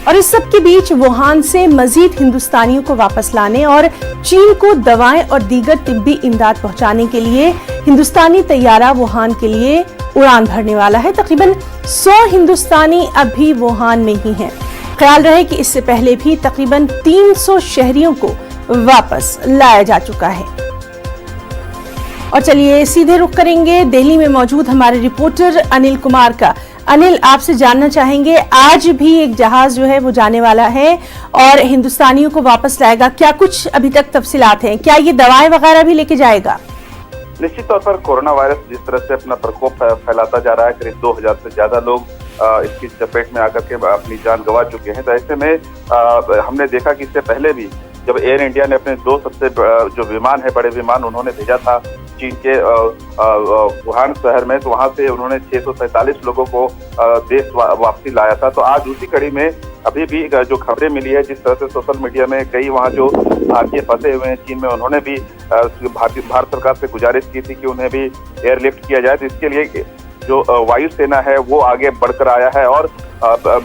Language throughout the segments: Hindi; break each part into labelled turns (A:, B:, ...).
A: और इस सब के बीच वुहान से मजीद हिंदुस्तानियों को वापस लाने और चीन को दवाएं और दीगर तिब्बी इमदाद पहुंचाने के लिए हिंदुस्तानी तैयारा वुहान के लिए उड़ान भरने वाला है। तकरीबन 100 हिंदुस्तानी अभी वुहान में ही हैं। ख्याल रहे कि इससे पहले भी तकरीबन 300 शहरियों को वापस लाया जा चुका है। और चलिए सीधे रुख करेंगे दिल्ली में मौजूद हमारे रिपोर्टर अनिल कुमार का। अनिल, आपसे जानना चाहेंगे, आज भी एक जहाज जो है वो जाने वाला है और हिंदुस्तानियों को वापस लाएगा। क्या कुछ अभी तक तफसीलात हैं? क्या ये दवाएं वगैरह भी लेके जाएगा?
B: निश्चित तौर पर कोरोना वायरस जिस तरह से अपना प्रकोप फैलाता जा रहा है, करीब 2000 से ज्यादा लोग इसकी चपेट में आकर के अपनी जान गंवा चुके हैं। तो ऐसे में हमने देखा कि इससे पहले भी जब एयर इंडिया ने अपने 2 सबसे जो विमान है, बड़े विमान उन्होंने भेजा था चीन के वुहान शहर में, तो वहां से उन्होंने 647 लोगों को देश वापसी लाया था। तो आज उसी कड़ी में अभी भी जो खबरें मिली है, जिस तरह से सोशल मीडिया में कई वहां जो भारतीय फंसे हुए हैं चीन में, उन्होंने भी भारत सरकार से गुजारिश की थी कि उन्हें भी एयरलिफ्ट किया जाए। तो इसके लिए जो वायुसेना है वो आगे बढ़कर आया है और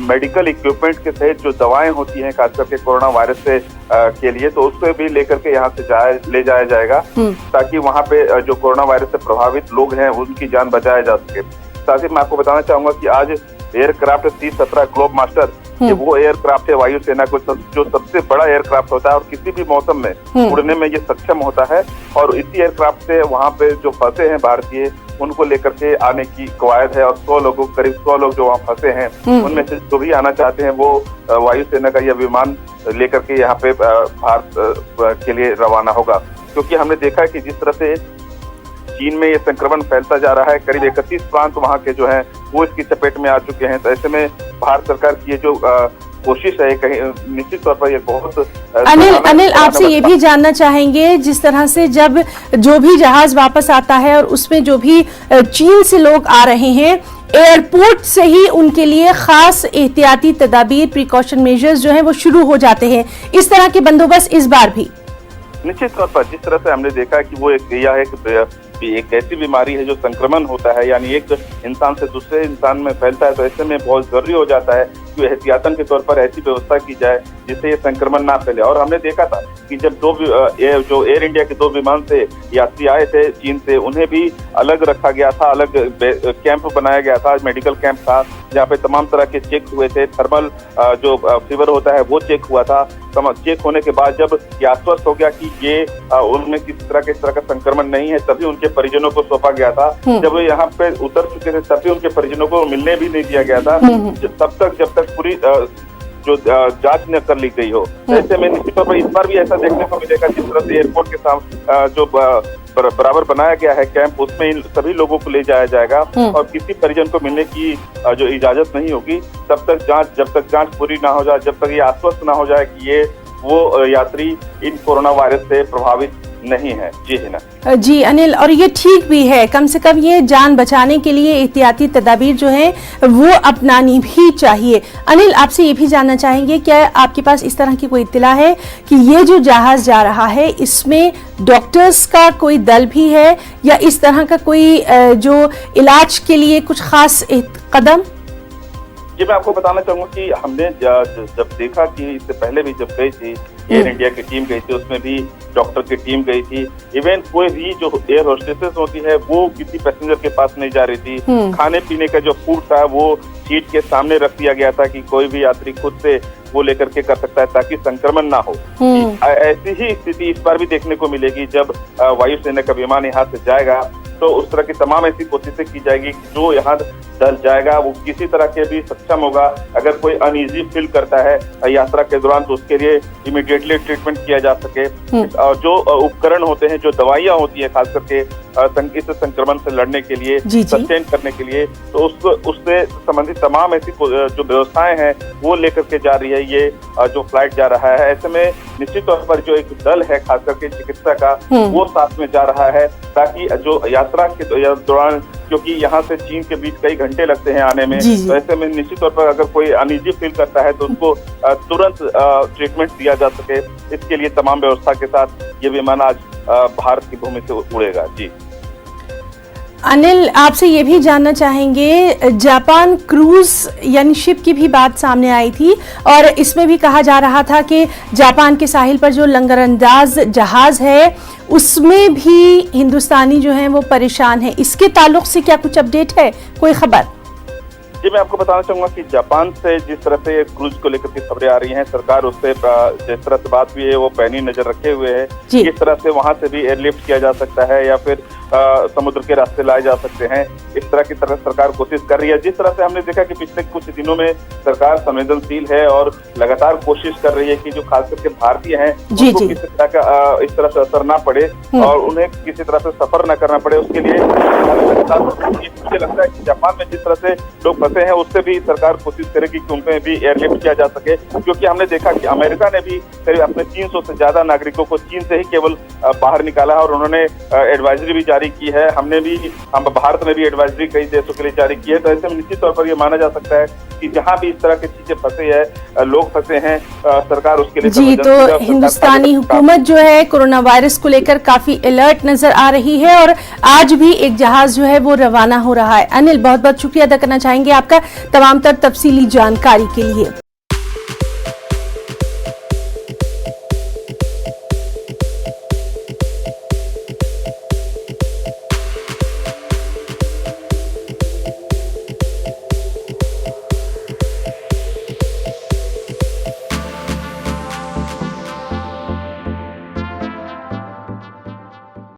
B: मेडिकल इक्विपमेंट के सहित जो दवाएं होती हैं खास करके कोरोना वायरस से के लिए, तो उससे भी लेकर के यहाँ से ले जाया जाएगा ताकि वहाँ पे जो कोरोना वायरस से प्रभावित लोग हैं उनकी जान बचाया जा सके। साथ ही मैं आपको बताना चाहूंगा कि आज एयरक्राफ्ट C-17 ग्लोब मास्टर, ये वो एयरक्राफ्ट है वायुसेना को जो सबसे बड़ा एयरक्राफ्ट होता है और किसी भी मौसम में उड़ने में ये सक्षम होता है। और इसी एयरक्राफ्ट से वहाँ पे जो फंसे हैं भारतीय, उनको लेकर के आने की कवायद है और 100 लोगों करीब 100 लोग जो वहाँ फंसे हैं उनमें से जो भी आना चाहते हैं वो वायुसेना का यह विमान लेकर के यहाँ पे भारत के लिए रवाना होगा। क्योंकि हमने देखा कि जिस तरह से चीन में ये संक्रमण फैलता जा रहा है, करीब 31 प्रांत वहाँ के जो हैं वो इसकी चपेट में आ चुके हैं। तो ऐसे में भारत सरकार की ये जो कोशिश है कहीं निश्चित तौर पर ये बहुत
A: अनिल आपसे ये भी जानना चाहेंगे, जिस तरह से जब जो भी जहाज वापस आता है और उसमें जो भी चीन से लोग आ रहे हैं, एयरपोर्ट से ही उनके लिए खास एहतियाती तदाबीर, प्रिकॉशन मेजर्स जो है वो शुरू हो जाते हैं। इस तरह के बंदोबस्त इस बार भी
B: निश्चित तौर पर जिस तरह से हमने देखा कि वो एक ऐसी बीमारी है जो संक्रमण होता है, यानी एक इंसान से दूसरे इंसान में फैलता है। तो ऐसे में बहुत जरूरी हो जाता है कि एहतियातन के तौर पर ऐसी व्यवस्था की जाए जिससे ये संक्रमण ना फैले। और हमने देखा था कि जब जो एयर इंडिया के 2 विमान से यात्री आए थे चीन से, उन्हें भी अलग रखा गया था, अलग कैंप बनाया गया था, मेडिकल कैंप था जहाँ पे तमाम तरह के चेक हुए थे। थर्मल जो फीवर होता है वो चेक हुआ था। चेक होने के बाद जब ये आश्वस्त हो गया कि ये उनमें किसी तरह का संक्रमण नहीं है, तभी उनके परिजनों को सौंपा गया था। जब वो यहाँ पे उतर चुके थे तभी उनके परिजनों को मिलने भी नहीं दिया गया था जब तक पूरी जो जांच न कर ली गई हो। ऐसे में निश्चित तौर पर इस बार भी ऐसा देखने को मिलेगा, जिस तरह से एयरपोर्ट के सामने जो बराबर बनाया गया है कैंप, उसमें इन सभी लोगों को ले जाया जाएगा और किसी परिजन को मिलने की जो इजाजत नहीं होगी जब तक जांच पूरी ना हो जाए, जब तक ये आश्वस्त ना हो जाए कि ये वो यात्री इन कोरोना वायरस से प्रभावित नहीं है। जी हिना।
A: जी अनिल, और ये ठीक भी है, कम से कम ये जान बचाने के लिए एहतियाती तदाबीर जो है वो अपनानी भी चाहिए। अनिल, आपसे ये भी जानना चाहेंगे, क्या आपके पास इस तरह की कोई इत्तला है कि ये जो जहाज जा रहा है इसमें डॉक्टर्स का कोई दल भी है या इस तरह का कोई जो इलाज के लिए कुछ खास कदम?
B: जी मैं आपको बताना चाहूंगा कि हमने जब देखा कि इससे पहले भी जब गई थी एयर इंडिया की टीम गई थी, उसमें भी डॉक्टर की टीम गई थी। इवन कोई भी जो एयर होस्टेसेस होती है वो किसी पैसेंजर के पास नहीं जा रही थी। खाने पीने का जो फूड था वो सीट के सामने रख दिया गया था कि कोई भी यात्री खुद से वो लेकर के कर सकता है ताकि संक्रमण ना हो। ऐसी ही स्थिति इस बार भी देखने को मिलेगी जब वायुसेना का विमान यहाँ से जाएगा, तो उस तरह की तमाम ऐसी कोशिशें की जाएगी कि जो यहाँ दल जाएगा वो किसी तरह के भी सक्षम होगा। अगर कोई अनईजी फील करता है यात्रा के दौरान तो उसके लिए इमीडिएटली ट्रीटमेंट किया जा सके। और जो उपकरण होते हैं, जो दवाइयाँ होती है खास करके इस संक्रमण से लड़ने के लिए, सस्टेन करने के लिए, तो उससे संबंधित तमाम ऐसी जो व्यवस्थाएं हैं वो लेकर के जा रही है ये जो फ्लाइट जा रहा है। ऐसे में निश्चित तौर पर जो एक दल है खास करके चिकित्सा का वो साथ में जा रहा है ताकि जो यात्रा के दौरान, क्योंकि यहाँ से चीन के बीच कई घंटे लगते हैं आने में, तो ऐसे में निश्चित तौर पर अगर कोई अनईजी फील करता है तो उसको तुरंत ट्रीटमेंट दिया जा सके, इसके लिए तमाम व्यवस्था के साथ ये विमान आज भारत की भूमि से उड़ेगा। जी
A: अनिल, आपसे ये भी जानना चाहेंगे, जापान क्रूज यानी शिप की भी बात सामने आई थी और इसमें भी कहा जा रहा था कि जापान के साहिल पर जो लंगरअंदाज जहाज है उसमें भी हिंदुस्तानी जो हैं वो परेशान है। इसके ताल्लुक से क्या कुछ अपडेट है, कोई खबर?
B: जी, मैं आपको बताना चाहूंगा कि जापान से जिस तरह से क्रूज को लेकर के खबरें आ रही हैं, सरकार उससे जिस तरह से बात हुई है वो पैनी नजर रखे हुए है। किस तरह से वहां से भी एयरलिफ्ट किया जा सकता है या फिर समुद्र के रास्ते लाए जा सकते हैं, इस तरह की सरकार कोशिश कर रही है। जिस तरह से हमने देखा कि पिछले कुछ दिनों में सरकार संवेदनशील है और लगातार कोशिश कर रही है कि जो खास करके भारतीय हैं उनको किसी तरह का इस तरह से असर ना पड़े और उन्हें किसी तरह से सफर न करना पड़े। उसके लिए मुझे लगता है कि जापान में जिस तरह से लोग फंसे हैं उससे भी सरकार कोशिश करेगी कि उनपे भी एयरलिफ्ट किया जा सके, क्योंकि हमने देखा कि अमेरिका ने भी करीब अपने 300 से ज्यादा नागरिकों को चीन से ही केवल बाहर निकाला है और उन्होंने एडवाइजरी भी जारी की है। हम भारत में भी एडवाइजरी कई देशों के लिए जारी की है। तो ऐसे में निश्चित तौर पर यह माना जा सकता है कि जहां भी इस तरह की चीजें फंसे हैं, लोग फंसे हैं, सरकार उसके लिए
A: जी। तो हिंदुस्तानी हुकूमत जो है कोरोना वायरस को लेकर काफी अलर्ट नजर आ रही है और आज भी एक जहाज जो है वो रवाना हो रहा है। अनिल, बहुत बहुत शुक्रिया अदा करना चाहेंगे आपका तमाम तर तफसीली जानकारी के लिए।